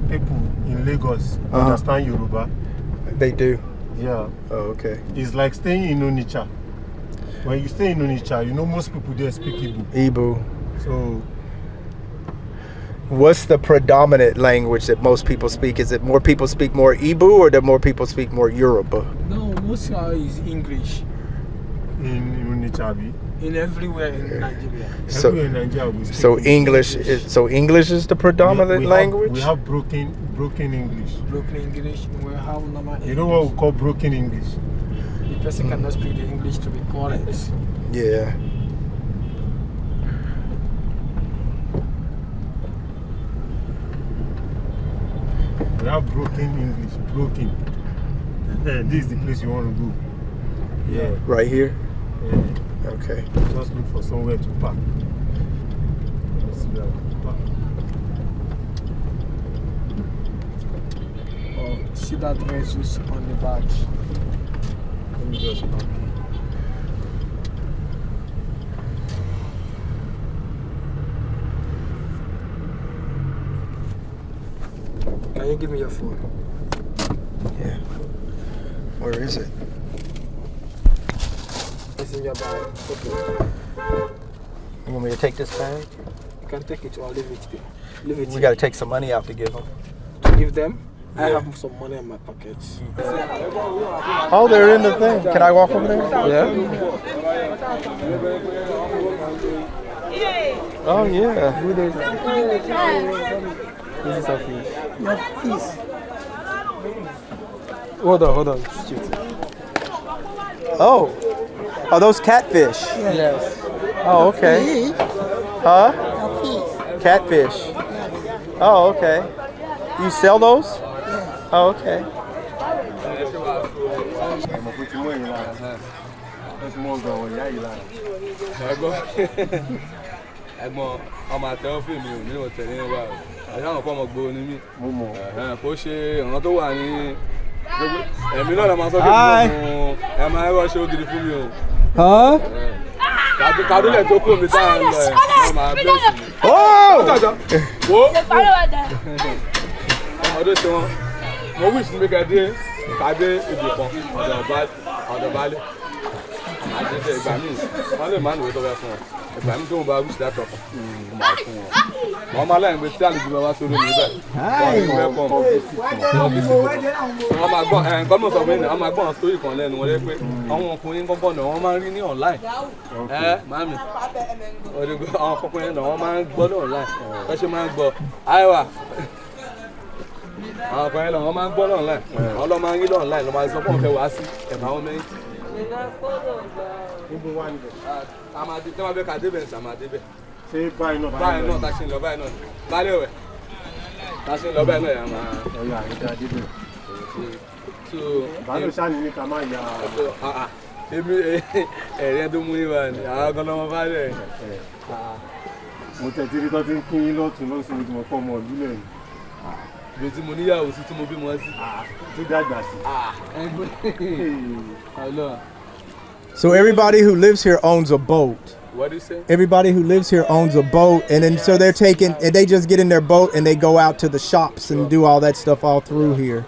people in Lagos understand Yoruba. They do? Yeah. Oh, okay. It's like staying in Onitsha. When you stay in Onitsha, you know most people there speak Igbo. Igbo. So, what's the predominant language that most people speak? Is it more people speak more Igbo or do more people speak more Yoruba? No, most is English. In Onitsha, in everywhere in Nigeria. So, everywhere in Nigeria we speak English is the predominant language? We have broken English. Broken English. We have normal English. You know what we call broken English? The person cannot speak the English to be correct. Yeah. We have broken English. Broken. This is the place you want to go. Yeah. Right here? Yeah. Okay. Just look for somewhere to park. Oh, see that Jesus on the back. Let me just park. Can you give me your phone? Yeah. Where is it? It's in your bag. Okay. You want me to take this bag? You can take it or leave it there. Leave it. We got to take some money out to give them. To give them? Yeah. I have some money in my pockets. Oh, they're in the thing. Can I walk over there? Yeah. Oh, yeah. This is a fish. Yeah, fish. Hold on. Shoot. Oh. Are those catfish? Yes. Oh, okay. Huh? Catfish. Oh, okay. You sell those? Oh, okay. Ẹ̀gbọ́n ọmọ àtẹwọ́ fún mi ò ní ìwọ̀n tẹ̀lé wa o àyà àwọn ọmọ gbòó ni mí kó ṣe ọ̀ràn tó wà ní ẹ̀mí náà máa sọ pé ẹ máa ẹ̀rọ ṣe ògiri fún mi o kàdúlẹ̀ tó kú omi táà ń lọ ẹ̀ náà máa bẹ́ẹ̀ sí mi. Wo ọdún tí wọn mo wíṣ ní kẹ́dé kàdé ibì kan ọ̀dọ̀ balẹ̀ àdéhùn ìgbà míì wọ́n lè má nìwé tó fẹ́ fún ọ. Ìgbà mi tó ń bá wíṣí dátọ̀ máa fún wọn. Wọ́n máa láyìn pé tí àlejò bá wá sórí mi bẹ́ẹ̀. Wọ́n máa gbọ́ gọ́ọ̀mù sọ pé wọ́n máa gbọ́ àwọn sítórì kan lẹ́nu wọn lé pé àwọn ọkùnrin kọ́kọ́ náà wọ́n máa ń rí ní online. Màámi àwọn ọkùnrin náà wọ́n máa ń gbọ́ ní online. Wọ́n ṣe máa ń gbọ́ àìwá. Àwọn ọkùnrin náà wọ́n máa ń gbọ́ ní online. Wọ́n lọ́ máa ń rí ní online lọ́ máa sọ pé wọ́n fẹ́ wá sí environment. Amadi tí wọ́n bẹ ká débẹ̀ ní sàmà débẹ̀. Ṣé báyìí náà tá a ṣe ń lọ báyìí náà bálẹ̀ wẹ̀ tá a ṣe ń lọ báyìí náà yà máa. Ọ̀yà ìdá débẹ̀. Bàálù sáà ní ká máa ya. Èmi ẹ̀rẹ́ tó mú yín wá ní àwọn kan lọ́mọ bá rẹ̀. Mo tẹ̀tí rí tó ti ń kí yín lọ́tún lọ́sùn tí mo kọ́ ọmọ ìlú lẹ́yìn. Ibi tí mo níyàwó sí tí mo bímọ sí. Tó dàgbà sí. So everybody who lives here owns a boat. What do you say? Everybody who lives here owns a boat, and then so they're taking, and they just get in their boat and they go out to the shops and do all that stuff all through here.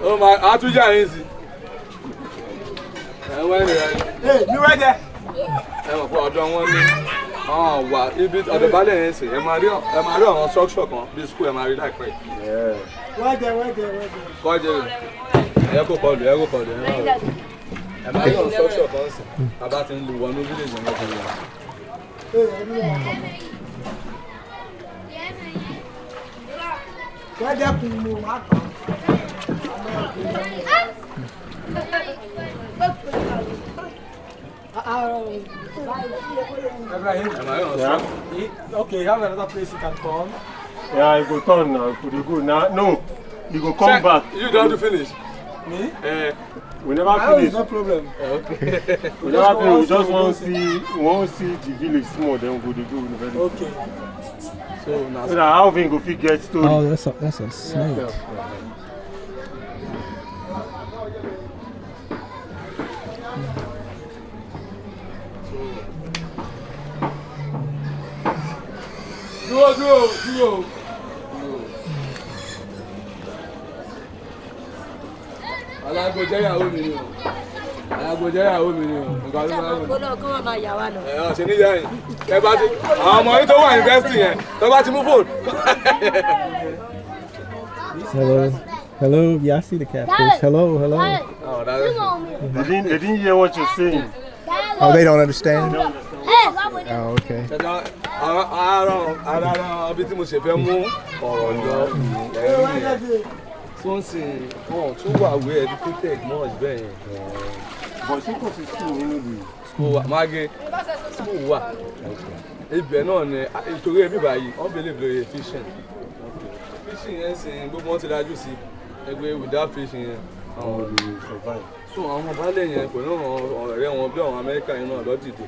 Oh my, how to join easy? Hey, you right there? I'm going to one day. Oh, wow. If it's at the balance, I'm on structure. This school, I'm like, right? Yeah. Right there. Go there. Go for the. I'm on structure. About in the one village. Right there, Okay, you have another place you can come. Yeah, you go turn now. You go now. No, you go come back. You don't have to finish. Me? We never How is finish. no problem. Okay. We never finish. We just want to see the village small. Then we go to the village. Okay. So now. So that how we go fit get story. Oh, that's a snake. Dúró. Alágbèjẹ́ ìyàwó mi ni o. Alágbèjẹ́ ìyàwó mi ni o. Nǹkan ló máa ń lò. Kó máa yà wá lọ. Ṣe níyà yìí. Ẹ bá ti àwọn ọmọ yìí tó wà yunifásitì yẹn tó bá ti mú fóònù. Hello. Hello. Yeah, I see the catfish. Hello. Hello. Oh, that's They didn't hear what you're saying. Oh, they don't understand? Oh, okay. Ara ibi tí mo ṣe fẹ́ mú ọ̀rọ̀ lọ ẹ̀rí tó ń sìn wọn tún wà wé educated much bẹ́ẹ̀ yẹn. But she goes to school anyway. School wa Mage school wa ibẹ̀ náà ni ìtòrí ẹbí báyìí wọ́n believe lóye fishing. Fishing yẹn sìn gbogbo wọn ti dájú sí ẹgbẹ́ without fishing yẹn. How do you survive? So àwọn baálé yẹn pẹ̀lú àwọn ọ̀rẹ́ wọn bí àwọn Amẹ́ríkà yẹn náà lọ́dìdè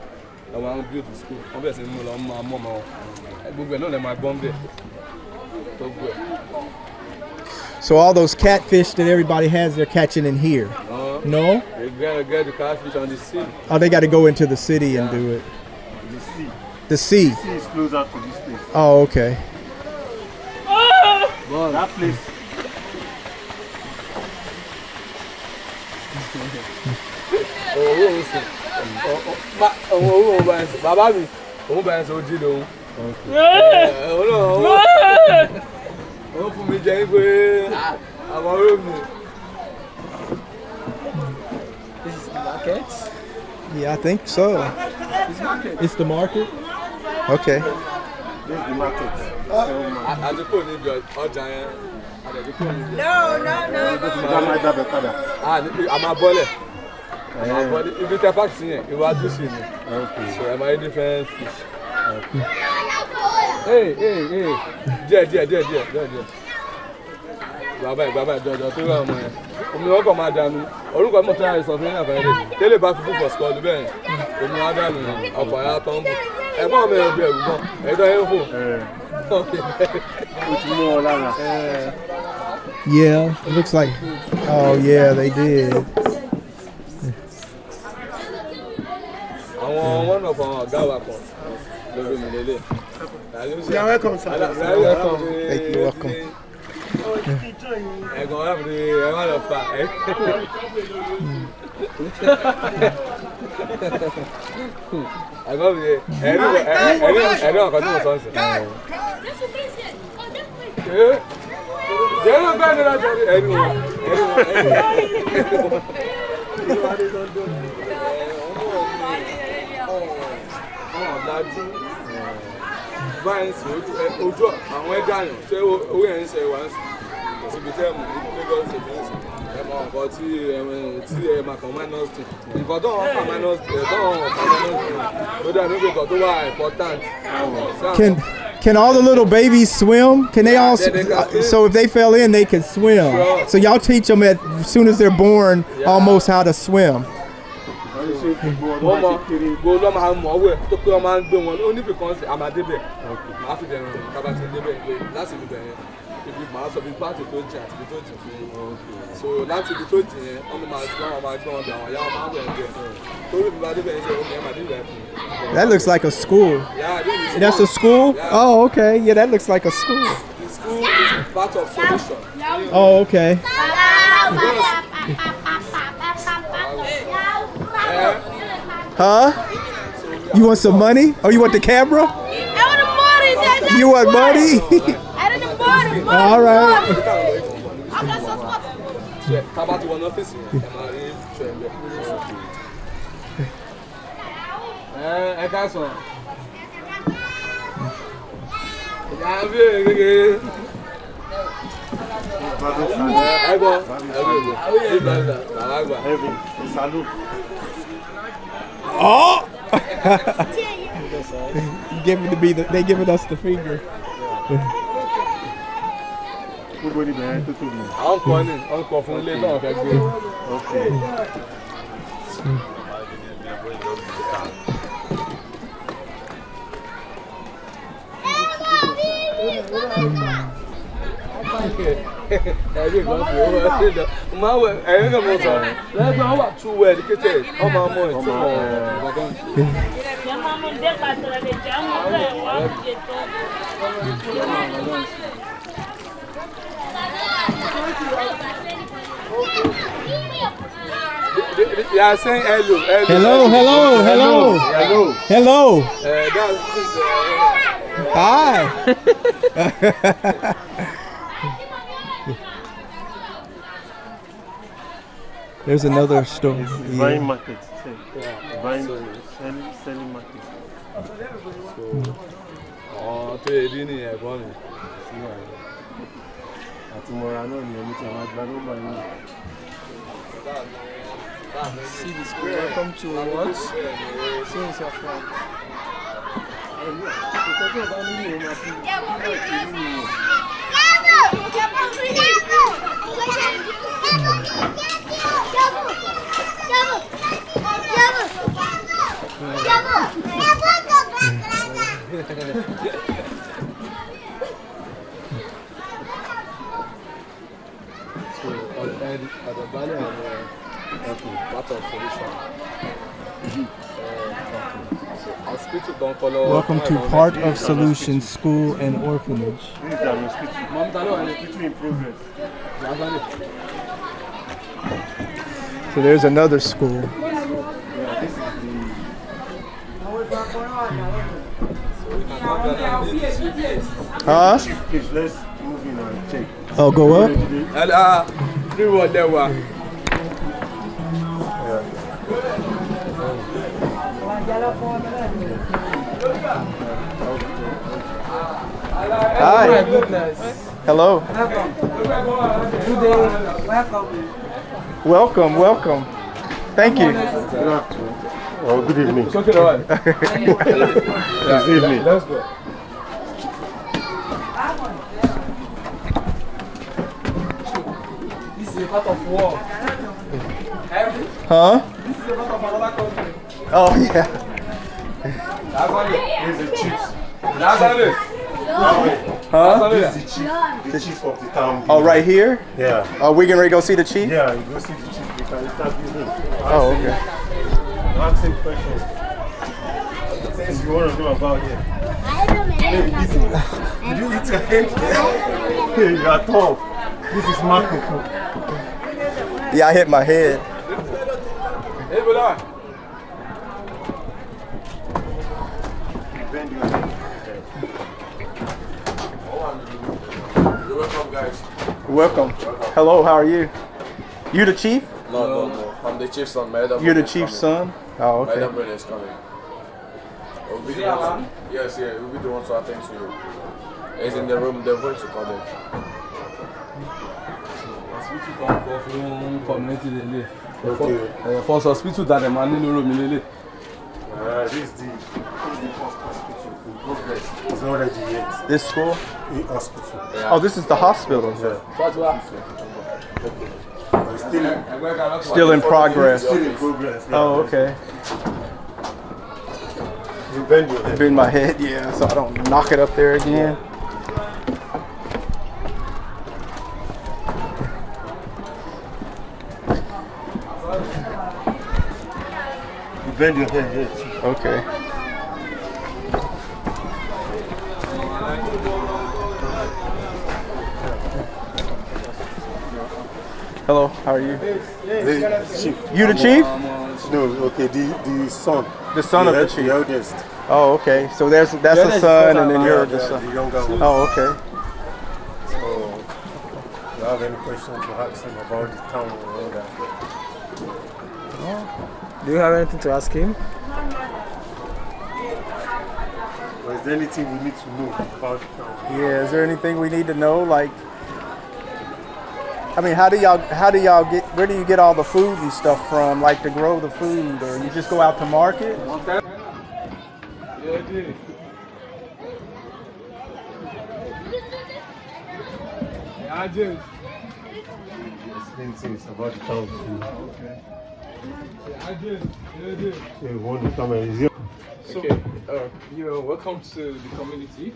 àwọn build school wọ́n bẹ̀rẹ̀ sí ní mú lọ máa mọ́ ọmọ wọn gbogbo ẹ̀ náà lè máa gbọ́n bẹ̀ gbogbo ẹ̀. So all those catfish that everybody has, they're catching in here? No? They get the catfish on the sea. Oh, they got to go into the city and do it. The sea. The sea? The sea is closer to this place. Oh, okay. But that place. Owó ń sìn. Owó ń bá ẹ̀ sìn. Bàbá mi, òun bá ẹ̀ sìn ojú lòun. Òun fún mi jẹ́ pé àwọn olóògùn. This is the market. Yeah, I think so. This market. It's the market? Okay. This is the market. Àdúgbò níbi ọjà yẹn. Àdúgbò níbi. A máa bọ́lẹ̀. Ibi tẹ pàkì sí yẹn, iwájú sí ni. So ẹ máa rí different fish. Díẹ̀. Bàbá ìjọjọ tó rà ọmọ yẹn. Omi ọkọ̀ máa dànù. Orúkọ mọ̀ tí a sọ fún yín àfẹ́rẹ́. Tẹ́lẹ̀ bá fi fún for school bẹ́ẹ̀ omi á dànù ọkọ̀ ya tó ń bọ̀. Ẹ̀gbọ́n mi ò bí ẹ̀rù gan. Ẹ̀dọ́ yẹn fò. It's more like Yeah, it looks like. Oh, yeah, they did. Àwọn one of our ọ̀gá wa kan lórí mi lélẹ̀. You are welcome, sir. Thank you, welcome. Ẹ̀gbọ́n wa fi ẹ má lọ fà ẹ́. Ẹ̀gbọ́n mi ẹ̀rí ọ̀kan tí mo sọ ń sìn. Jẹ́ ló gbá ní láti ẹ̀rí wọn. Ọ̀dájú báyìí sí ojú àwọn ẹ̀dá yàn ṣé owó yẹn ń ṣe wá ń sìn síbi tẹ́ mú ní Lagos Lagoon ẹ mọ nǹkan tí ẹ máa kàn minus two nǹkan tó wọ́n kà minus ó dà níbi nǹkan tó wà important. Can all the little babies swim? Can they all? So if they fell in, they can swim. So y'all teach them as soon as they're born, almost how to swim. Wọ́n mọ gbogbo lọ́ máa mọ̀ ọ́wọ́ ẹ̀ tó pé wọ́n máa ń gbé wọn ó níbi kan sí àmàdébẹ̀ máa fi dẹ̀rùn kábà ti débẹ̀ pé láti ibi bẹ̀rẹ̀ ibi màá sọ bí pàtó tó jìn àti ibi tó jìn fún yín so láti ibi tó jìn yẹn wọ́n máa gbé wọn bí àwọn ìyá wọn máa ń bẹ̀rẹ̀ bẹ̀ torí mi bá débẹ̀ yẹn ṣe omi ẹ̀ máa débẹ̀ fún yín. That looks like a school. Yeah, That's a school? Yeah. Oh, okay. Yeah, that looks like a school. The school is part of solution. Oh, okay. Huh? You want some money? Oh, you want the camera? I want the money, Dad. You want money? I want the money. All right. I got some money. Tábà tí wọn náà fèsì ẹ máa rí ṣọ ẹgbẹ́. Ẹ ká sọ. Ìyá bí gègé. Ẹ̀gbọ́n àgbà. Salute. Oh! They giving us the finger. Gbogbo ni bẹ̀rẹ̀ tó tóbi. Àwọn kan ní wọ́n kọ fún ilé náà fẹ́ gbé. Okay. Ẹ̀rí ìgbà tó wọ́n ṣe dẹ̀. Máa wẹ̀ ẹ̀rí náà mo sọ. Lẹ́gbẹ̀ẹ́ wọ́n wà too well educated. Wọ́n máa mọ ìtumọ̀ ọ̀gọ́gán. They are saying hello. Hello. Hi. There's another store. Buying market. Buying selling market. Tó yẹ dín ní ẹ̀gbọ́n mi. Àti mọ̀ra náà ni ẹni tí àwọn àgbà ló máa ń lò. See this girl. Welcome to what? Since you're from. Welcome to Part of Solution School and Orphanage. This is an hospital in progress. So there's another school. Yeah, this is Huh? Please, let's move in and check. Oh, go up? Free word there wa. Hi. My goodness. Hello. Good day. Welcome. Welcome. Thank you. Good afternoon. Oh, good evening. It's okay, right? Good evening. Let's go. This is a part of war. Huh? This is a part of another country. Oh, yeah. This is the chief. Huh? This is the chief of the town. Oh, right here? Yeah. Are we getting ready to go see the chief? Yeah, you go see the chief. You can start using. Oh, okay. Ask him questions. Things you want to know about here. Hey, did you eat your head? Hey, you are tall. This is Makoko. Yeah, I hit my head. Hey, Bola. Bend your head. You're welcome, guys. Welcome. Hello, how are you? You the chief? No. I'm the chief's son. My elder You're the brother is chief's coming. son? Oh, My elder okay. brother is coming. We'll be the ones. Yes, we'll be the ones to attend to you. He's in the room. They're going to call him. Hospital kan kọ fún community lele. Okay. First hospital that the man nínú room lele. This is the first hospital in progress. It's not ready yet. This school? The hospital. Oh, this is the hospital. Yeah. It's Still in progress. still in progress. Yeah. Oh, okay. You bend your head. Bend my head, yeah, so I don't knock it up there again. You bend your head here too. Okay. Hello, how are you? The chief. You the chief? No, okay, the son. The son of the The chief. eldest. Oh, okay. So that's the son, and then you're the The son. younger one. Oh, okay. So, do you have any questions to ask him about the town and all that? Do you have anything to ask him? Or is there anything we need to know about the town? Yeah, is there anything we need to know? Like, I mean, how do y'all get, where do you get all the food and stuff from, like to grow the food, or you just go out to market? James. Explain things about the town to you. Okay. So you want to come and resume? So, you're welcome to the community.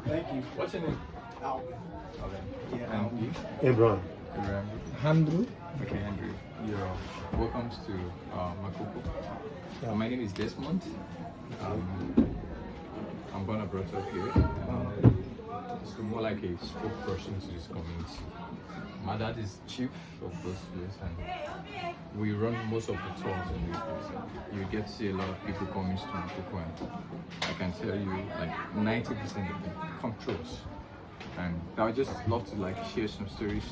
Thank you. What's your name? Alvin. Yeah, And you? Abraham. Andrew. Okay, Andrew, you're welcome to Makoko. My name is Desmond. I'm born and brought up here. So more like a spokesperson to this community. My dad is chief of this place, and we run most of the tours in this place. You get to see a lot of people coming to Makoko, and I can tell you like 90% of them come through us. And I would just love to like share some stories,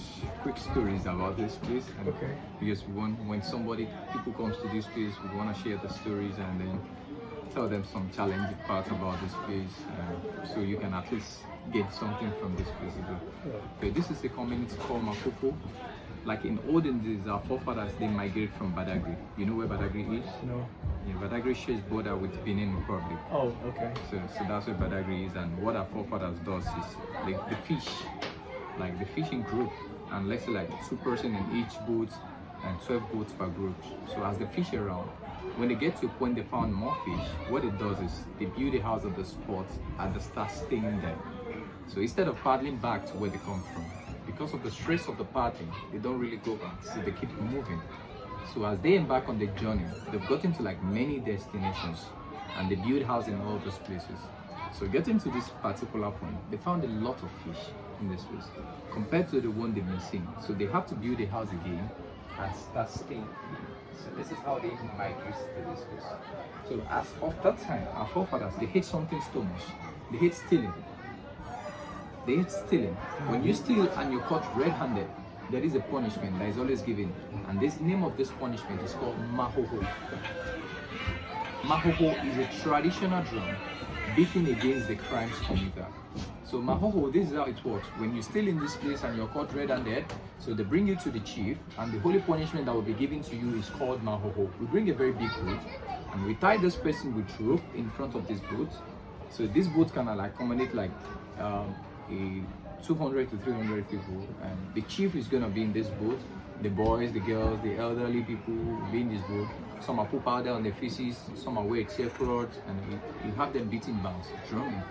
quick stories about this place. And because we want, when people comes to this place, we want to share the stories and then tell them some challenging parts about this place, so you can at least get something from this place as well. Okay, this is a community called Makoko. Like in olden days, our forefathers, they migrated from Badagry. You know where Badagry is? No. Yeah, Badagry shares border with Benin Republic. Oh, okay. So that's where Badagry is, and what our forefathers does is the fish, like the fishing group, and let's say like 2 persons in each boat and 12 boats per group. So as they fish around, when they get to a point they found more fish, what it does is they build a house at the spot and they start staying there. So instead of paddling back to where they come from, because of the stress of the paddling, they don't really go back, so they keep moving. So as they embark on the journey, they've gotten to like many destinations and they build houses in all those places. So getting to this particular point, they found a lot of fish in this place compared to the one they've been seeing. So they have to build a house again and start staying. So this is how they migrate to this place. So as of that time, our forefathers, they hate something so much. They hate stealing. They hate stealing. When you steal and you're caught red-handed, there is a punishment that is always given, and this name of this punishment is called Makoko. Makoko is a traditional drum beating against the crimes committed. So Makoko, this is how it works. When you steal in this place and you're caught red-handed, so they bring you to the chief, and the holy punishment that will be given to you is called Makoko. We bring a very big boat, and we tie this person with rope in front of this boat. So this boat can like accommodate like a 200 to 300 people, and the chief is going to be in this boat. The boys, the girls, the elderly people will be in this boat. Some are put powder on their faces, some are wearing saffron, and you have them beating bounce, drumming,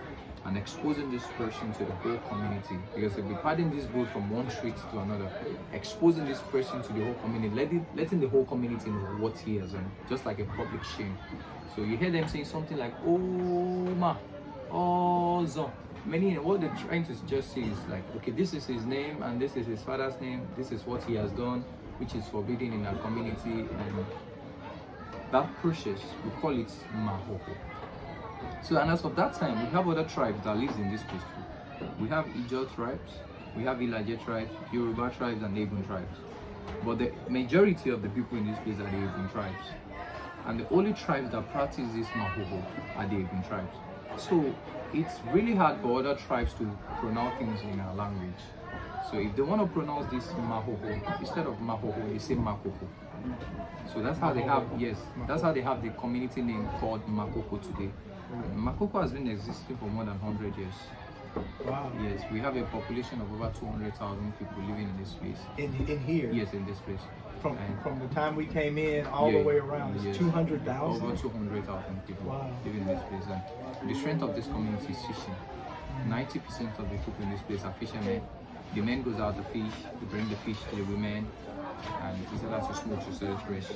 and exposing this person to the whole community, because they'll be padding this boat from one street to another, exposing this person to the whole community, letting the whole community know what he has done, just like a public shame. So you hear them saying something like, "Oh ma, oh zo." Many, what they're trying to just say is like, okay, this is his name and this is his father's name, this is what he has done, which is forbidden in our community, and that process, we call it Makoko. So, and as of that time, we have other tribes that lives in this place too. We have Ijo tribes, we have Ilaje tribes, Yoruba tribes, and Egun tribes. But the majority of the people in this place are the Egun tribes. And the only tribes that practice this Makoko are the Egun tribes. So it's really hard for other tribes to pronounce things in our language. So if they want to pronounce this Makoko, instead of Makoko, they say Makoko. So that's how they have, that's how they have the community name called Makoko today. And Makoko has been existing for more than 100 years. Wow. Yes, we have a population of over 200,000 people living in this place. In here? Yes, in this place. From the time we came in all the way around, it's 200,000? Over 200,000 people living in this place. And the strength of this community is fishing. 90% of the people in this place are fishermen. The men goes out to fish, they bring the fish to the women, and it's either to smoke to sell fresh.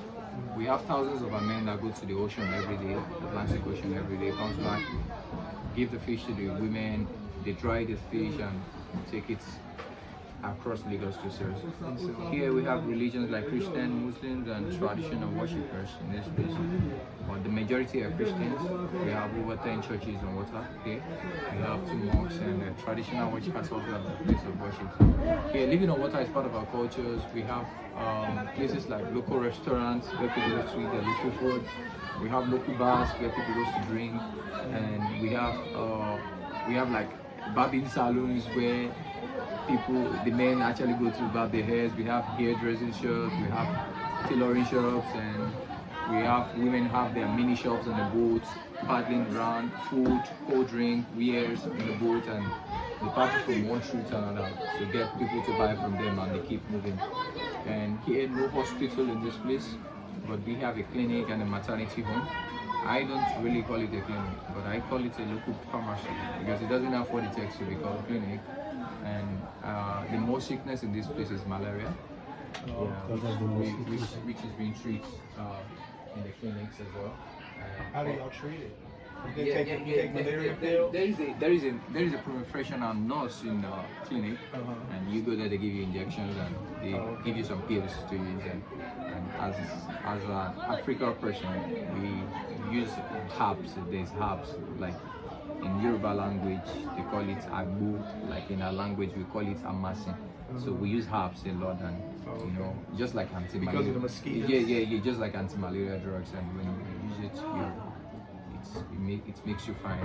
We have thousands of our men that go to the ocean every day, the Atlantic Ocean every day, comes back, give the fish to the women, they dry the fish and take it across Lagos to sell. Here we have religions like Christian, Muslims, and traditional worshippers in this place. But the majority are Christians. We have over 10 churches on water here. We have 2 mosques and traditional worshippers also have a place of worship. Here, living on water is part of our cultures. We have places like local restaurants where people go to eat their local food. We have local bars where people go to drink, and we have like barbing salons where the men actually go to barb their hairs. We have hairdressing shops, we have tailoring shops, and we have women have their mini shops on the boat, paddling around, food, cold drink, wares in the boat, and They pass from one street to another to get people to buy from them, and they keep moving. And here, no hospital in this place, but we have a clinic and a maternity home. I don't really call it a clinic, but I call it a local pharmacy because it doesn't have what it takes to be called a clinic. And the most sickness in this place is malaria, which is being treated in the clinics as well. How do y'all treat it? There is a professional nurse in the clinic, and you go there, they give you injections and they give you some pills to use. And as an African person, we use herbs. There's herbs like in Yoruba language they call it agbo. Like in our language we call it amasin. So we use herbs a lot, and you know, just like anti-malaria. Because of the mosquitoes? Yeah, just like anti-malaria drugs, and when you use it, it makes you fine.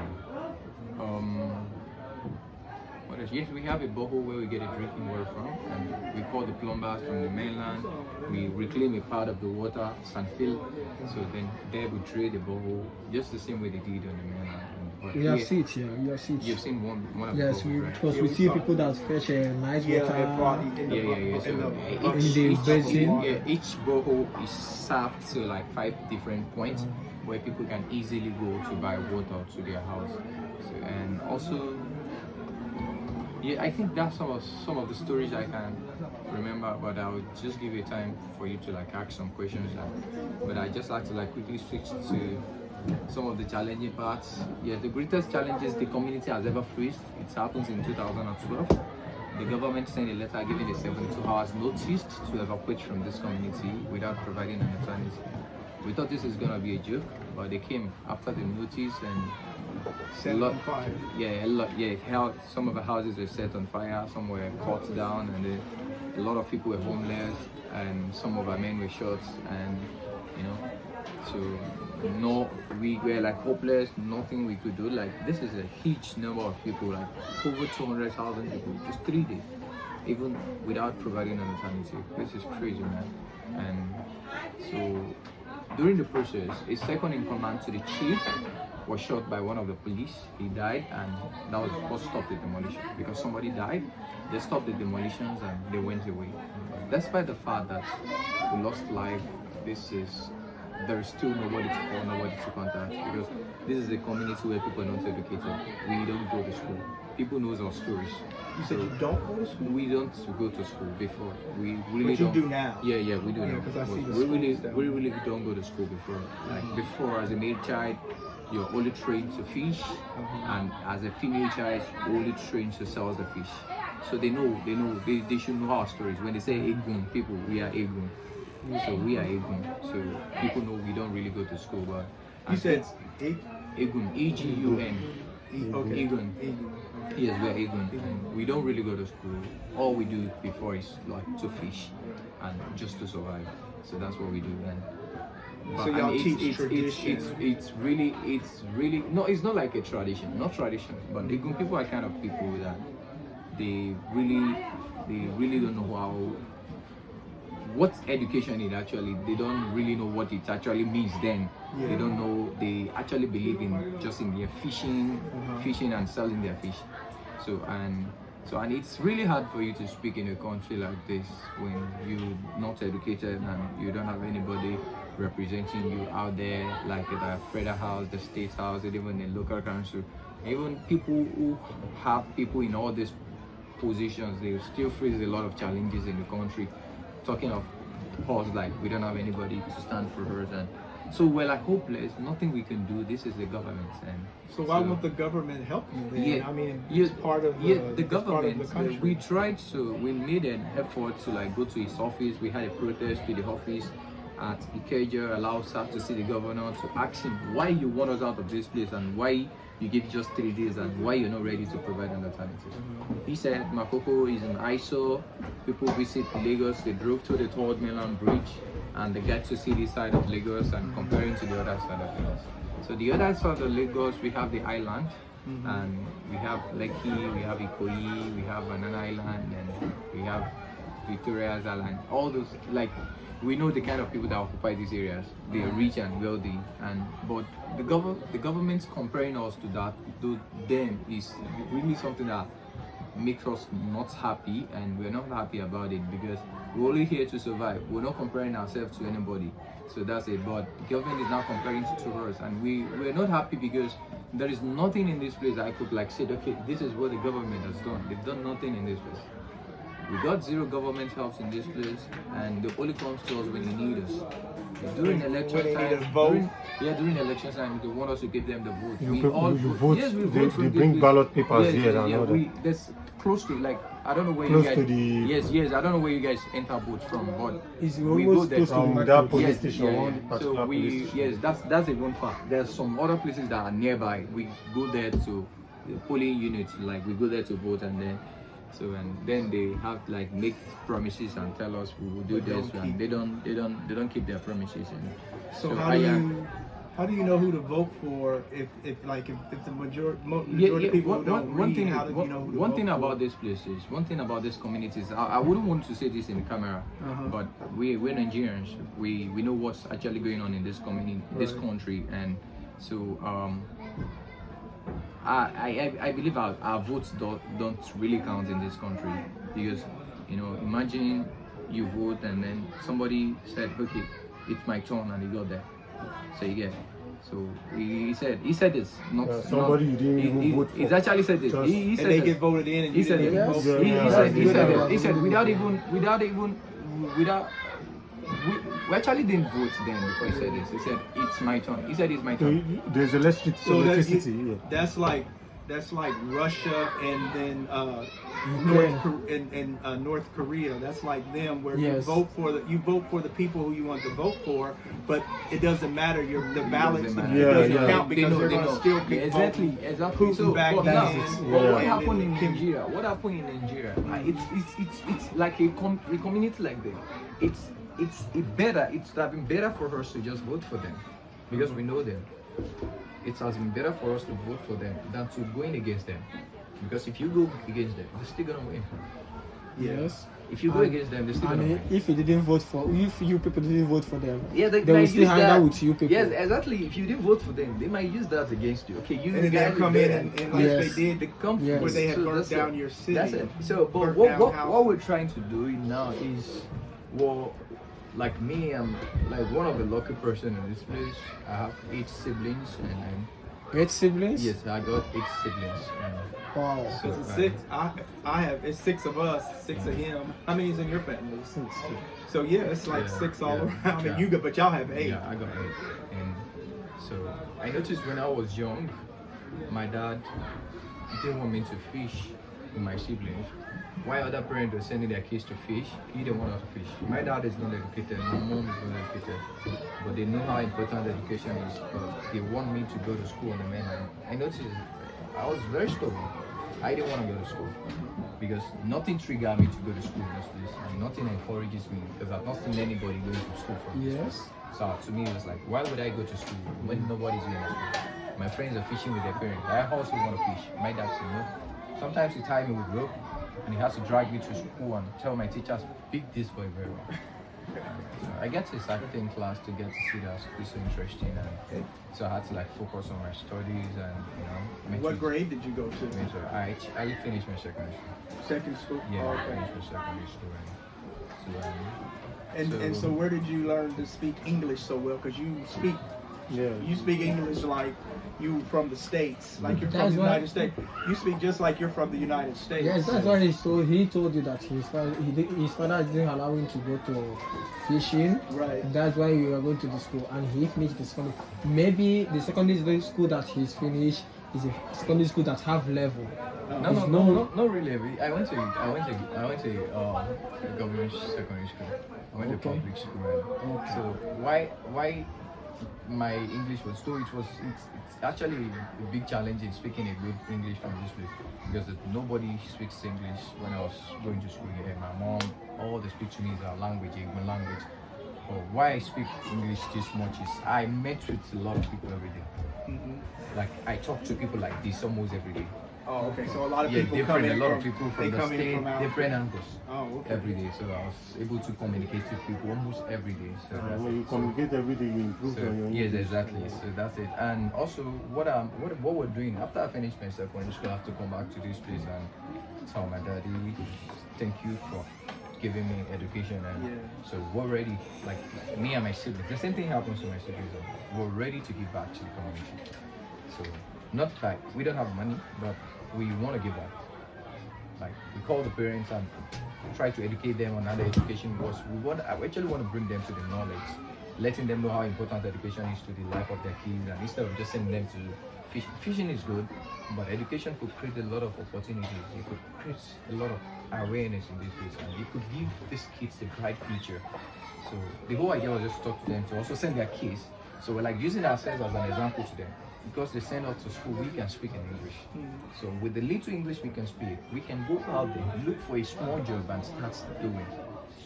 What else? Yes, we have a borehole where we get a drinking water from, and we call the plumbers from the mainland. We reclaim a part of the water, sandfill, so then there we trade the borehole, just the same way they did on the mainland. But We have seats here. You have seats. You've seen one of Yes, the boreholes, right? because we see people that fetch nice water. Yeah. So the basin. each borehole is served to like 5 different points where people can easily go to buy water to their house. So, and also, yeah, I think that's some of the stories I can remember, but I would just give you time for you to like ask some questions. But I just like to like quickly switch to some of the challenging parts. Yeah, the greatest challenges the community has ever faced. It happens in 2012. The government sent a letter giving a 72 hours notice to evacuate from this community without providing an alternative. We thought this is gonna be a joke, but they came after the notice and Set on fire. it held. Some of the houses were set on fire, some were cut down, and then a lot of people were homeless, and some of our men were shot, and you know, so we were like hopeless, nothing we could do. Like this is a huge number of people, like over 200,000 people, just 3 days, even without providing an alternative. This is crazy, man. And so during the process, a second in command to the chief was shot by one of the police. He died, and that was what stopped the demolition. Because somebody died, they stopped the demolitions and they went away. Despite the fact that we lost life, there is still nobody to call, nobody to contact, because this is a community where people are not educated. We don't go to school. People knows our stories. You said you don't go to school? We don't go to school before. We really But you don't. do now? Yeah, we do now. Because I see the we really, schools we really don't go to school before. Like before, as a male child, you're only trained to fish, and as a female child, only trained to sell the fish. So they should know our stories. When they say Egun, people, we are Egun. So we are Egun. So people know we don't really go to school. But You said Egun, E-G-U-N. Okay. Egun. Yes, we are Egun. And we don't really go to school. All we do before is like to fish and just to survive. So that's what we do. And So y'all teach tradition. It's really no. It's not like a tradition, not tradition. But the Egun people are kind of people that they really don't know what education is actually. They don't really know what it actually means. Then they don't know. They actually believe in their fishing and selling their fish. So it's really hard for you to speak in a country like this when you're not educated and you don't have anybody representing you out there, like the federal house, the state house, even the local council. Even people who have people in all these positions, they still face a lot of challenges in the country. Talking of us, like we don't have anybody to stand for us, and so we're like hopeless. Nothing we can do. This is the government, and So why won't the government help you then? Yeah, I mean, yeah, it's part of the, the it's part of government. the country. We made an effort to like go to his office. We had a protest to the office at Ikeja, allow us to see the governor, to ask him why you want us out of this place and why you give just 3 days and why you're not ready to provide an alternative. He said Makoko is an eyesore. People visit Lagos, they drove to the third mainland bridge and they get to see this side of Lagos and comparing to the other side of Lagos. So the other side of Lagos, we have the island, and we have Lekki, we have Ikoyi, we have Banana Island, and we have Victoria's Island. All those, like, we know the kind of people that occupy these areas. They're rich and wealthy, but the government's comparing us to that, to them, is really something that makes us not happy, and we're not happy about it because we're only here to survive. We're not comparing ourselves to anybody. So that's it. But the government is now comparing to us, and we're not happy because there is nothing in this place I could like say, okay, this is what the government has done. They've done nothing in this place. We got zero government help in this place, and they only comes to us when you need us. During election time, during election time, they want us to give them the vote. You vote. Yes, we They vote. they bring ballot papers here and all that. There's close to like I don't know where Close you to guys. the- Yes, I don't know where you guys enter votes from, but It's we go almost there. close to From the that market. police Yes, station, yeah, one yeah. particular So police station. that's a one fact. There's some other places that are nearby. We go there to the polling units, like we go there to vote, and then they have like make promises and tell us we will do this, and they don't keep their promises. And So how do you know who to vote for if the majority of people don't one read? thing, How do you know who to one vote thing for? about this place is one thing about this community is I wouldn't want to say this in the camera, but we're Nigerians. We know what's actually going on in this community, this country, and so I believe our votes don't really count in this country because imagine you vote and then somebody said, okay, it's my turn, and he got there. So you get. So he said it's not somebody not, you didn't even vote for. He's actually said this. He Just- said And they that- get voted in, and he you said didn't it. even vote for Yeah, them. He said we actually didn't vote then before he said this. He said it's my turn. He said it's my So turn. there's electricity. So Yeah. that's like Russia and then North Korea. That's like them where you Yes. vote for the people who you want to vote for, but it doesn't matter. The ballots matter. it doesn't Yeah, yeah. count because they're going to still keep exactly. Putin So, back but then. now, but what Yeah. happened in Kim- Nigeria? What happened in Nigeria? It's like a community like that. It's have been better for us to just vote for them because we know them. It has been better for us to vote for them than to going against them. Because if you go against them, they're still gonna win. Yes. If you go against them, they're still gonna win. If you people didn't vote for them, Yeah, they they will might still use hang that. out with you people. Yes, exactly. If you didn't vote for them, they might use that against you. Okay, you And then guys they'll come in and like Yes. they did they come Yes. where they had so burnt that's down it. your city. That's it. So, but Burnt what, down what, houses. what we're trying to do now is, well, like me, I'm like one of the lucky person in this place. I have 8 siblings, and then 8 siblings. yes, I got 8 siblings. Wow. So it's 6. It's 6 of us, 6 of him. How many is in your family? 6. So yeah, it's like Yeah, 6 all yeah, around. yeah. And you but y'all have 8. Yeah, I got 8. And so I noticed when I was young, my dad didn't want me to fish with my siblings. Why other parents were sending their kids to fish, he didn't want us to fish. My dad is not educated, my mom is not educated, but they know how important education is. But they want me to go to school on the mainland. I noticed I was very stubborn. I didn't want to go to school because nothing triggered me to go to school in this place, and nothing encourages me because I've not seen anybody going to school from this Yes. place. So to me, it was like, why would I go to school when nobody's going to school? My friends are fishing with their parents. I also want to fish. My dad said no. Sometimes he tied me with rope, and he has to drag me to school and tell my teachers, pick this boy very well. So I get to a certain class to get to see that it's so interesting, and so I had to like focus on my studies and make What it- grade did you go to? make sure I finished my secondary school. Second school? Yeah, Oh, I okay. finished my secondary school. And so where did you learn to speak English so well? Because you speak English like you from the States, like you're from That's the why- United States. You speak just like you're from the United States. Yes, that's why he told you that his father didn't allow him to go to fishing. Right. That's why you are going to the school, and he finished the secondary. Maybe the secondary school that he's finished is a secondary school that have level. No, not really. I went to government secondary school. I went to Okay. public school. Right? So why my English was so it's actually a big challenge in speaking a good English from this place because nobody speaks English when I was going to school here. My mom, all they speak to me is our language, Egun language. But why I speak English this much is I met with a lot of people every day. Like I talk to people like this almost every day. Oh, okay. So a lot of Yeah, people come different. in A lot from, of people they from the come in state, from out. different angles. Oh, okay. Every day, so I was able to communicate with people almost every day. So that's When you it. communicate every day, you improve So, on your yes, English. exactly. So that's it. And also, what we're doing after I finish my secondary school, I have to come back to this place and tell my daddy, thank you for giving me education. And so we're ready, like me and my siblings. The same thing happens to my siblings. We're ready to give back to the community. So not like we don't have money, but we want to give back. Like we call the parents and try to educate them on how the education was. I actually want to bring them to the knowledge, letting them know how important education is to the life of their kids, and instead of just sending them to fishing. Fishing is good, but education could create a lot of opportunities. It could create a lot of awareness in this place, and it could give these kids a bright future. So the whole idea was just to talk to them, to also send their kids. So we're like using ourselves as an example to them. Because they send us to school, we can speak in English. So with the little English we can speak, we can go out there, look for a small job and start doing.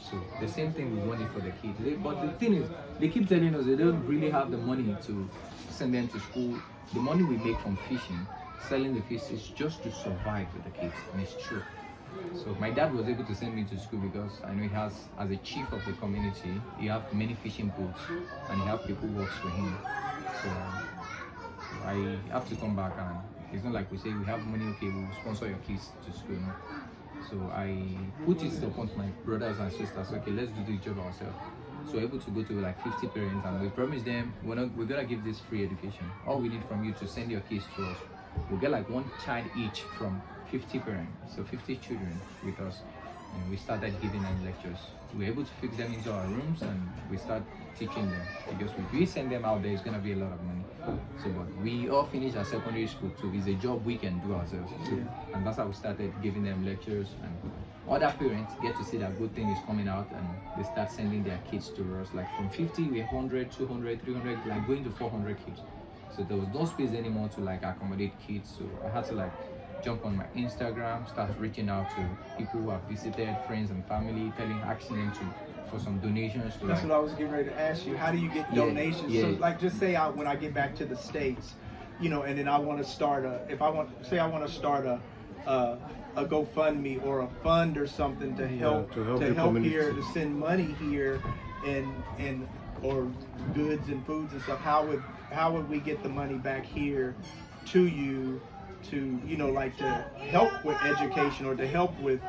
So the same thing we want it for the kids. But the thing is, they keep telling us they don't really have the money to send them to school. The money we make from fishing, selling the fish, is just to survive with the kids, and it's true. So my dad was able to send me to school because I know he has, as a chief of the community, he has many fishing boats and he has people who works for him. So I have to come back, and it's not like we say we have money, okay, we'll sponsor your kids to school. No? So I put it upon my brothers and sisters, okay, let's do the job ourselves. So we're able to go to like 50 parents, and we promise them we're gonna give this free education. All we need from you to send your kids to us. We'll get like one child each from 50 parents, so 50 children with us. And we started giving them lectures. We were able to fix them into our rooms, and we start teaching them, because if we send them out there, it's gonna be a lot of money. So, but we all finish our secondary school too. It's a job we can do ourselves too, and that's how we started giving them lectures. And other parents get to see that good thing is coming out, and they start sending their kids to us. Like from 50, we have 100, 200, 300, like going to 400 kids. So there was no space anymore to like accommodate kids. So I had to like jump on my Instagram, start reaching out to people who have visited, friends and family, asking them for some donations. That's what I was getting ready to ask you. How do you get donations? So like, just say when I get back to the States, you know, and then I want to start I want to start a GoFundMe or a fund or something to help here, to send money here, and or goods and foods and stuff. How would we get the money back here to you, to, you know, like to help with education or to help with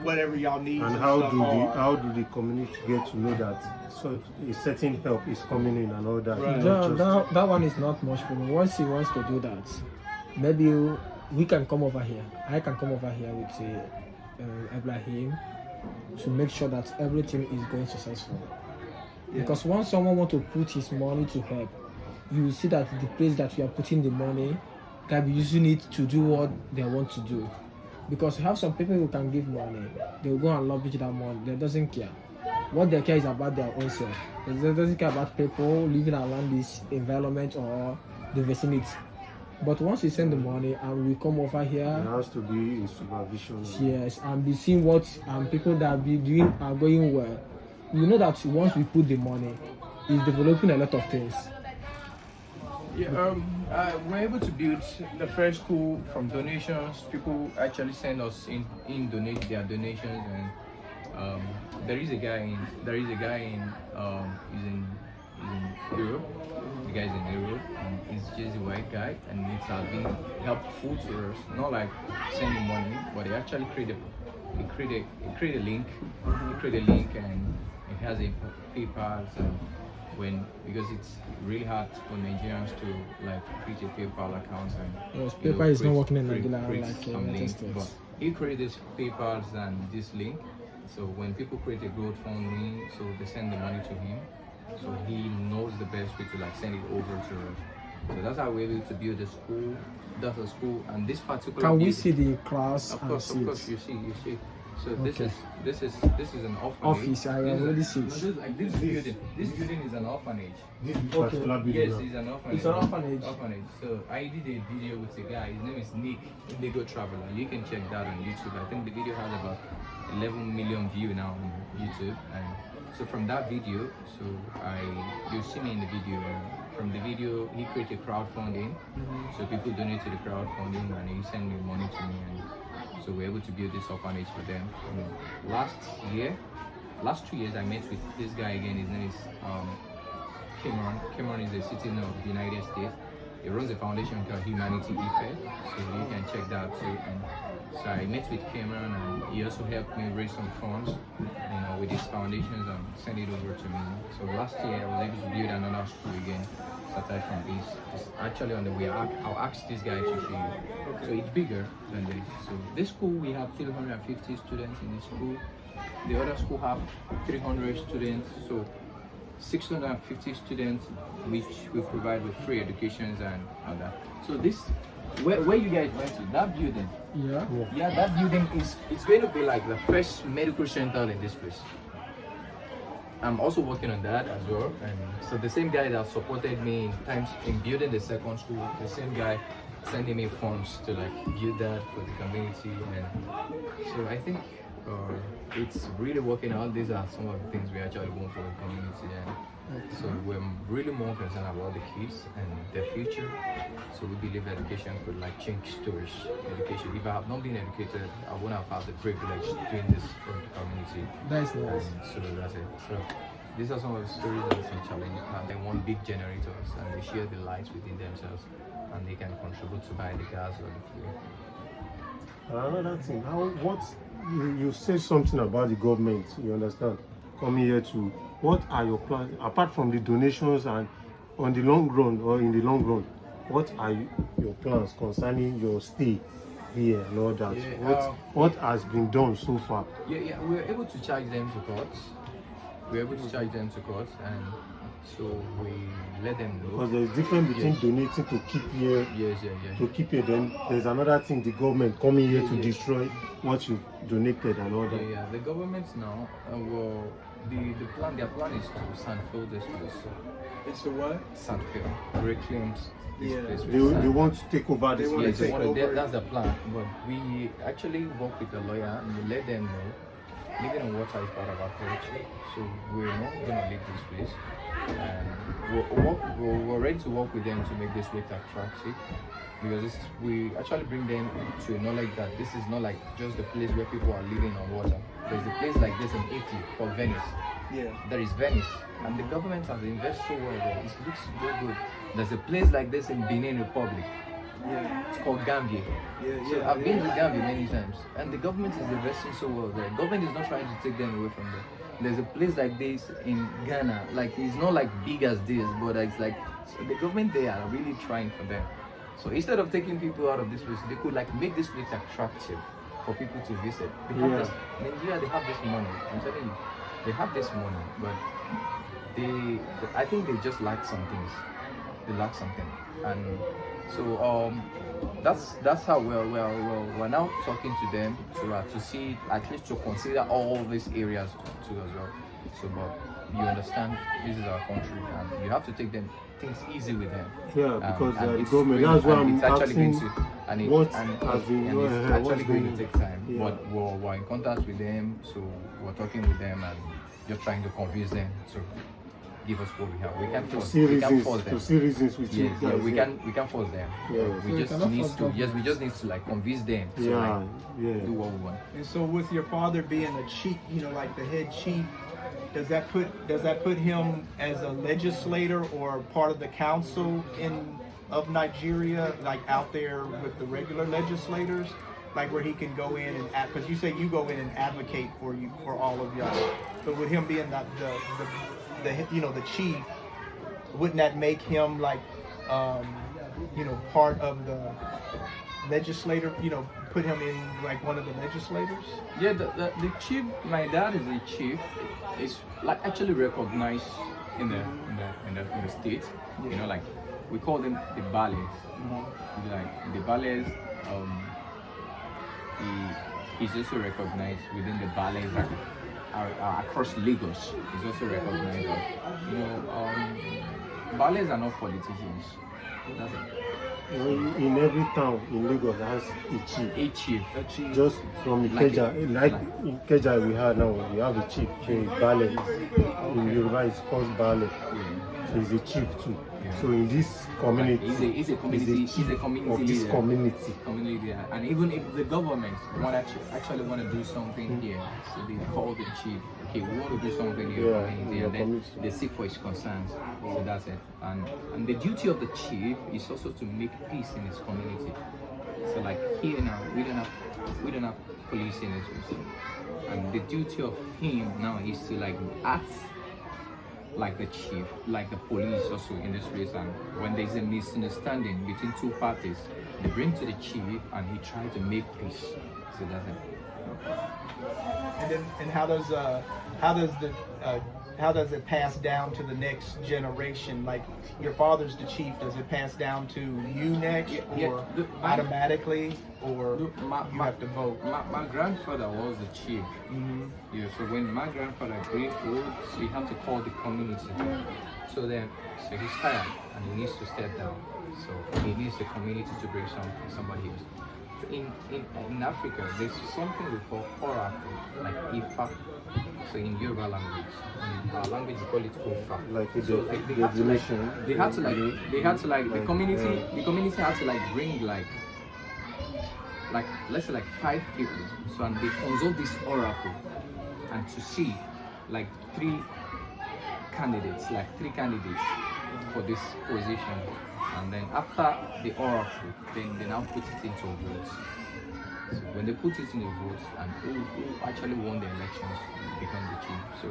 whatever y'all need? And how do the community get to know that so a certain help is coming in and all that? Right. That one is not much problem. Once he wants to do that, maybe we can come over here. I can come over here with Ibrahim to make sure that everything is going successful. Because once someone wants to put his money to help, you will see that the place that you are putting the money can be using it to do what they want to do. Because you have some people who can give money, they will go and leverage that money. They doesn't care. What they care is about their own self. They doesn't care about people living around this environment or the vicinity. But once you send the money and we come over here, there has to be a supervision. Yes, and be seeing what people that be doing are going well. You know that once we put the money, it's developing a lot of things. We're able to build the first school from donations. People actually send us in donate their donations, and there is a guy in Europe. The guy's in Europe, and he's just a white guy, and it's been helpful to us. Not like sending money, but he actually created a link. He created a link, and it has a PayPal, and because it's really hard for Nigerians to like create a PayPal account, and yes, PayPal is not working in Nigeria but he created this PayPal and this link. So when people create a GoFundMe, so they send the money to him. So he knows the best way to like send it over to us. So that's how we're able to build a school. That's a school, and this particular. Can we see the class? Of course, you see. So okay. this is an orphanage. Office, I already see it. This building is an orphanage. This particular building. Yes, it's an orphanage. It's an orphanage. So I did a video with a guy. His name is Nick, Lagos Traveler. You can check that on YouTube. I think the video has about 11 million views now on YouTube. And so from that video, you see me in the video. From the video, he created crowdfunding. So people donate to the crowdfunding, and he sent me money to me. And so we're able to build this orphanage for them. Last 2 years, I met with this guy again. His name is Cameron. Cameron is a citizen of the United States. He runs a foundation called Humanity Ife, so you can check that too. And so I met with Cameron, and he also helped me raise some funds, with his foundations and send it over to me. So last year I was able to build another school again, aside from this. It's actually on the way. I'll ask this guy to show you. So it's bigger than this. So this school, we have 350 students in this school. The other school have 300 students. So 650 students, which we provide with free educations and all that. So this, where you guys went to, that building, yeah, that building it's going to be like the first medical center in this place. I'm also working on that as well, and so the same guy that supported me in building the second school, the same guy sending me funds to like build that for the community, and so I think it's really working out. These are some of the things we actually want for the community, and so we're really more concerned about the kids and their future. So we believe education could like change stories. Education. If I have not been educated, I wouldn't have had the privilege doing this for the community. That's nice. So that's it. So these are some of the stories and some challenges. And they want big generators, and they share the lights within themselves, and they can contribute to buy the gas or the fuel. Another thing, you say something about the government, you understand, coming here to, what are your plans, apart from the donations, and on the long run, or in the long run, what are your plans concerning your stay here and all that? What has been done so far? Yeah, we were able to charge them to courts. And so we let them know. Because there's difference between donating to keep here, to keep here, then there's another thing, the government coming here to destroy what you donated and all that. Yeah, the government now, their plan is to sandfill this place. So It's the what? sandfill, reclaimed this place. They want to take over this place. That's the plan. But we actually work with the lawyer and we let them know living on water is part of our culture. So we're not going to leave this place. And we're ready to work with them to make this place attractive, because we actually bring them to knowledge that this is not like just the place where people are living on water. There's a place like this in Italy called Venice. There is Venice, and the government has invested so well there. It looks so good. There's a place like this in Benin Republic. It's called Gambia. So I've been to Gambia many times, and the government is investing so well there. The government is not trying to take them away from there. There's a place like this in Ghana. Like, it's not like big as this, but it's like, so the government there are really trying for them. So instead of taking people out of this place, they could like make this place attractive for people to visit. They have this, Nigeria, they have this money. I'm telling you, they have this money, but I think they just lack some things. They lack something, and so that's how we're now talking to them to see, at least to consider all these areas too as well. So, but you understand, this is our country, and you have to take things easy with them. Yeah, because the government. That's why I'm asking. It's actually going to take time. Yeah. But we're in contact with them, so we're talking with them and just trying to convince them to give us what we have. We can't force them. To see reasons with you guys. We can force them. We just need to like convince them to do what we want. And so with your father being a chief, like the head chief, does that put him as a legislator or part of the council of Nigeria, like out there with the regular legislators, like where he can go in and because you say you go in and advocate for all of y'all, but with him being the chief, wouldn't that make him like part of the legislator, put him in like one of the legislators? Yeah, the chief, my dad is a chief, is like actually recognized in the state. Like we call them the ballets. Like the ballets, he's also recognized within the ballets across Lagos. He's also recognized. Ballets are not politicians. That's it. In every town in Lagos has a chief. Just from Ikeja, in Ikeja we have now, we have a chief, ballet. In Yoruba it's called ballet. So he's a chief too. So in this community, He's a community of this leader. community. Leader. And even if the government actually want to do something here, so they call the chief. Okay, we want to do something in your community, and then they seek for his concerns. So that's it. And the duty of the chief is also to make peace in his community. So like here now, we don't have police in it, and the duty of him now is to like act like the chief, like the police also in this place. And when there's a misunderstanding between two parties, they bring to the chief and he tries to make peace. So that's it. And then, and how does it pass down to the next generation? Like your father's the chief, does it pass down to you next, or automatically, or you have to vote? My grandfather was the chief. Yeah, so when my grandfather grew old, so he had to call the community. So he's tired and he needs to step down. So he needs the community to bring somebody else. So in Africa, there's something we call oracle, like Ifa. So in Yoruba language, in our language we call it Ofa. Like so they had to the community had to like bring like let's say like 5 people. So and they consult this oracle and to see like three candidates for this position. And then after the oracle, then they now put it into votes. So when they put it in the votes, and who actually won the elections become the chief. So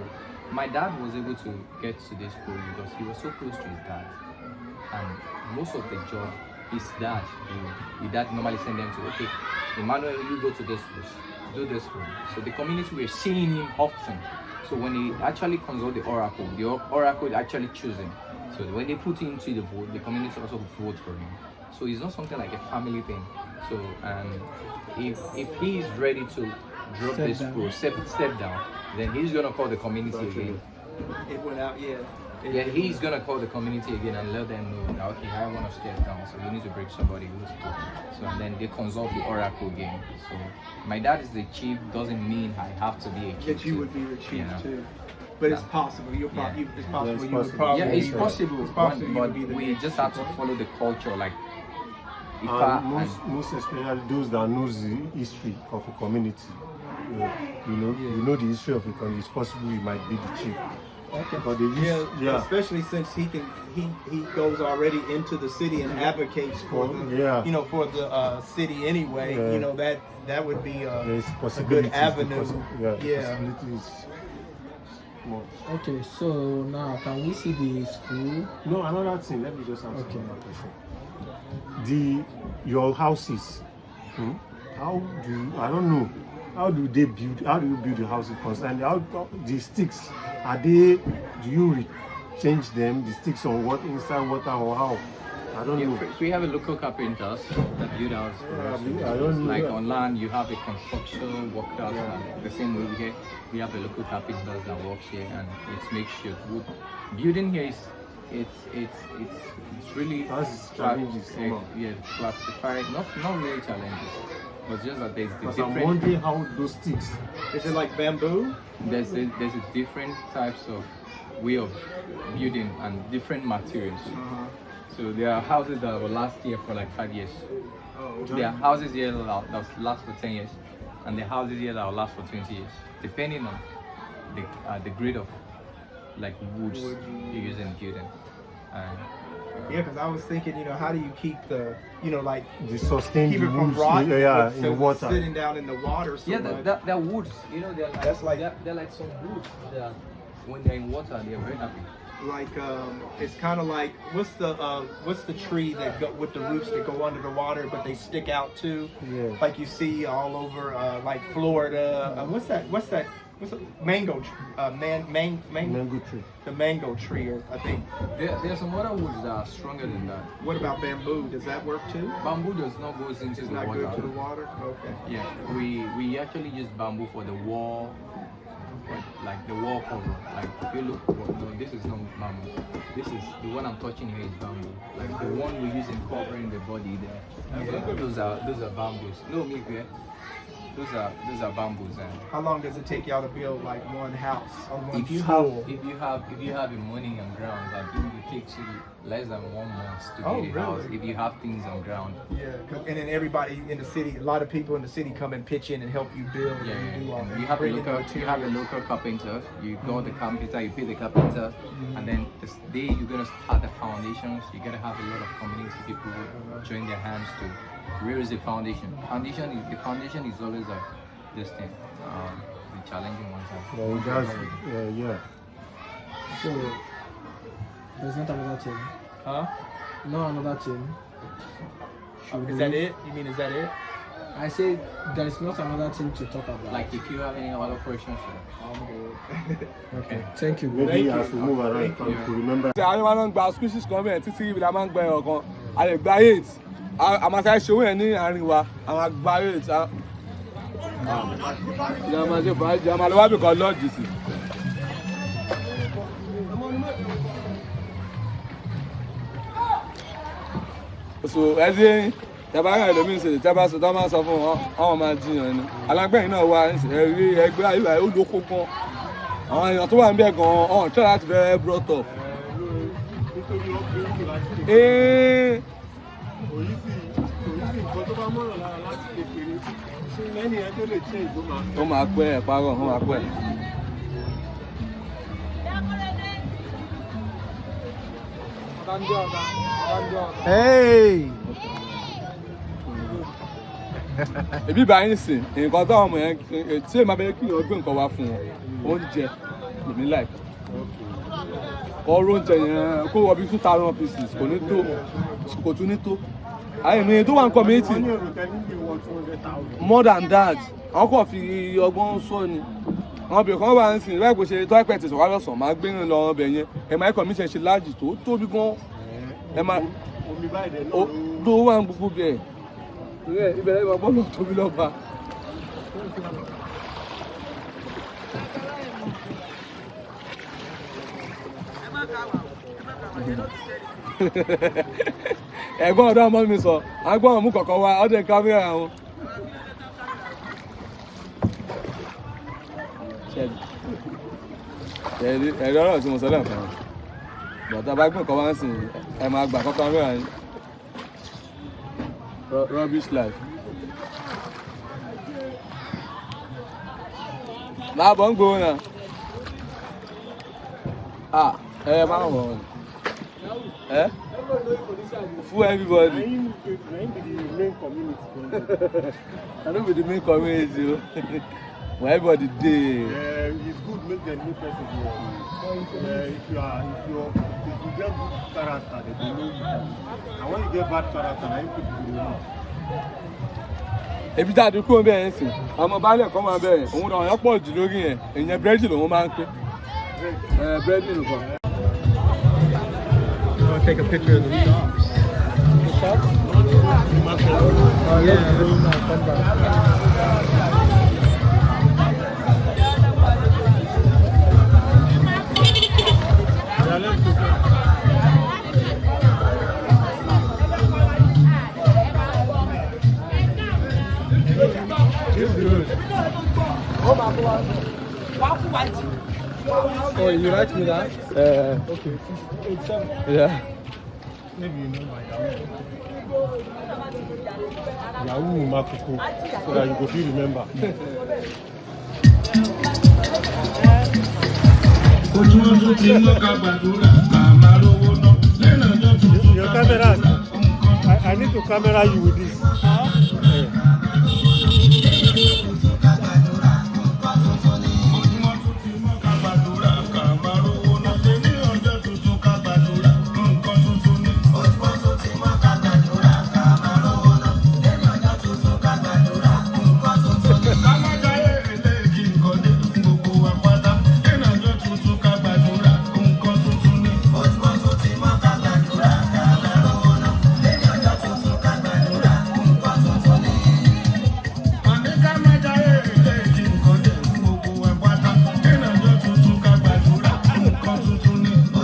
my dad was able to get to this role because he was so close to his dad. And most of the job, his dad normally send them to, okay, Emmanuel, you go to this place, do this for me. So the community were seeing him often. So when he actually consult the oracle actually choose him. So when they put him into the vote, the community also vote for him. So it's not something like a family thing. So if he is ready to drop this role, step down, then he's gonna call the community again. It went out, He's gonna call the community again and let them know that okay, I want to step down, so we need to bring somebody who's good. So and then they consult the oracle again. So my dad is the chief doesn't mean I have to be a chief. That you would be the chief too. But it's possible. It's possible. You would probably. Yeah, it's possible. It's possible. But we just have to follow the culture, like. Most especially those that knows the history of a community. You know the history of a community. It's possible he might be the chief. Okay. But especially since he goes already into the city and advocates for the for the city anyway. That would be a good avenue. Okay, so now can we see the school? No, another thing. Let me just answer one question. Your houses. How do you build the houses? And the sticks, do you change them? The sticks on what inside water or how? I don't know. We have a local carpenters that build houses for us. I don't know. Like on land, you have a construction workers. And the same way here, we have a local carpenters that works here, and it makes sure wood. Building here is it's really classified. Not really challenges, but just that there's the different. I'm wondering how those sticks. Is it like bamboo? There's a different types of way of building and different materials. So there are houses that will last here for like 5 years. There are houses here that will last for 10 years, and there are houses here that will last for 20 years, depending on the grade of like woods you use in building. Because I was thinking, how do you keep the, the sustain keep it from rotting? In the water. Sitting down in the water. So they're woods. They're like some woods that when they're in water, they're very happy. Like it's kind of like what's the tree that with the roots that go under the water but they stick out too? Yeah. Like you see all over like Florida. What's that? Mango tree. The mango tree, I think. There's some other woods that are stronger than that. What about bamboo? Does that work too? Bamboo does not go into the water. Good to the water? Okay. Yeah, we actually use bamboo for the wall, like the wall cover. Like if you look, no, this is not bamboo. This is the one I'm touching here is bamboo. Like the one we use in covering the body there. Those are bamboos. No, me here. those are bamboos. And How long does it take y'all to build like one house or one if you school? have the money on ground, I think it takes you less than 1 month to Oh, get a house. really? If you have things on ground. Yeah, and then everybody in the city, a lot of people in the city come and pitch in and help you build. Yeah, and do all and that. you have a Bring in the local materials. carpenter. You go the carpenter, you pay the carpenter, and then the day you're gonna start the foundations, you're gonna have a lot of community people join their hands to raise the foundation. The foundation is always this thing, the challenging one. Yeah. So there's not another team. Huh? No, another team. Is that it? You mean is that it? I say there is not another team to talk about. Like if you have any other questions, Okay. Thank you. Maybe as we move around, to remember. àwọn máa ń gba species kan bẹ́ẹ̀ títí ibi la máa ń gba ẹ̀rọ kan a lè gba 8 a máa fẹ́ ṣòwò yẹn ní àárín wa a máa gba 8 a máa ṣe fàájì a máa lọ wábì kan lọ́ọ̀jì sí. so ẹdí tẹ́bá rẹ̀ lómi ṣe tẹ́bá sọ tó máa sọ fún wọn àwọn máa jiyàn ni alágbẹ̀yìn náà wá ẹ̀rí ẹgbẹ́ àyíká ó lóko gan àwọn èèyàn tó wà ń bẹ̀ gan ọ̀hún tẹ́ láti fẹ́ brought up. ó máa pẹ́ ẹ̀ parọ́ ó máa pẹ́. Hey! Ebi báyìí sìn nǹkan táwọn ọmọ yẹn tí èèmà bẹ́ẹ̀ kí èèyàn gbé nǹkan wá fún wọn oúnjẹ lèmi láì ọrọ̀ oúnjẹ yẹn kó wọ bí 2,000 pieces kò ní tó kò tún ní tó àìmọye tó wà ní community more than that àwọn kò fi ọgbọ́n sọ ni àwọn obìnrin kan wà ń sìn láì kò ṣe tó àìpẹ́ tẹ̀sán wá lọ́sàn-án máa gbé rìn lọ ọbẹ̀ yẹn ẹ̀ máa kọ̀ mí ṣe láàjì tó tóbi gan ẹ̀ máa tó wà ní gbogbo bẹ́ẹ̀ ìbẹ̀rẹ̀ ìwà bọ́ọ̀lù tóbi lọ́ba. ẹ̀gbọ́n ọ̀dọ́ ọmọ mi sọ agbọ́n mú kọ̀ọ̀kan wá ọdẹ kámẹ́rà wọn. ẹ̀rí ọ̀rọ̀ tí mo sọ lẹ́ẹ̀kan bàtà bá gbọ́n kan wá ń sìn ẹ̀ máa gbà kọ́kọ́ kámẹ́rà yín. Rubbish life. Máa bọ̀ ń gbòó náà. Máa wọ̀ ọ́n. Full everybody. I know be the main community o. But everybody dey. It's good make them know person here. If you get good character, they will know you. And when you get bad character, na you people will know. Ebi tá a dúró bẹ́ẹ̀ ń sìn ọmọ baálé kan máa bẹ̀rẹ̀ òun náà ọ̀yọ́ pọ̀ jù lórí yẹn èèyàn búrẹ́dì lòun máa ń pín búrẹ́dì nìkan. I'll take a picture of the shops. The shops? Oh yeah. Come back. Oh, you write me that? Okay. 87. Yeah. Maybe you know my Yahoo Makoko, so that you go feel remember. Your camera, I need to camera you with this.